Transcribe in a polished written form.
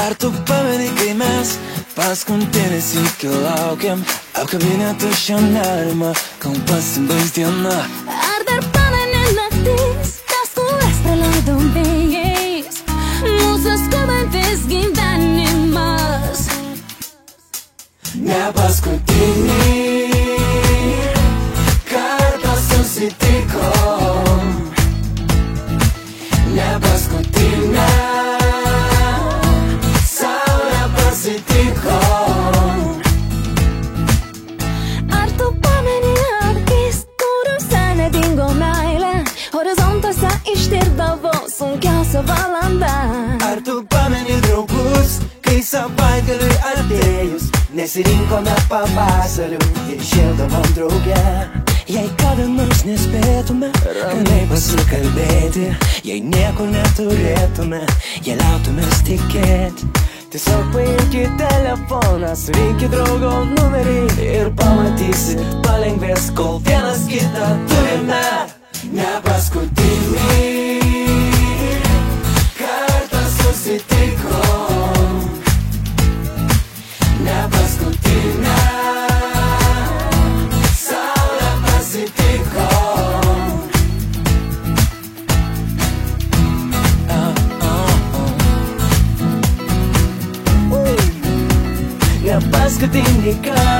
Ar tu pameni, kai mes paskutinį sykį laukiam, apkabinę tuščią nerimą, kol pasibaigs diena. Ar dar pameni naktis, tas, kurias praleidom vėjais, mūsų skubantis gyvenimas. Ne paskutinį kartą susitikom, ne paskutinę saulę pasitikom. Ar tu pameni akis, kuriuose nedingo meilė, horizontuose ištirpdavo sunkiausia valanda? Ar tu pameni draugus, kai savaitgaliui atėjus nesirinkome pavasarių ir šildomom drauge? Jei kada nors nespėtume ramiai pasikalbėti, jei nieko neturėtume, jei liautumės tikėti, tiesiog paimki telefoną, surinkit draugo numerį ir pamatysi, palengvės, kol vienas kitą turime. Ne paskutinį kartą susitikom, ne paskutinę saulę pasitikom. Ne paskutinį kartą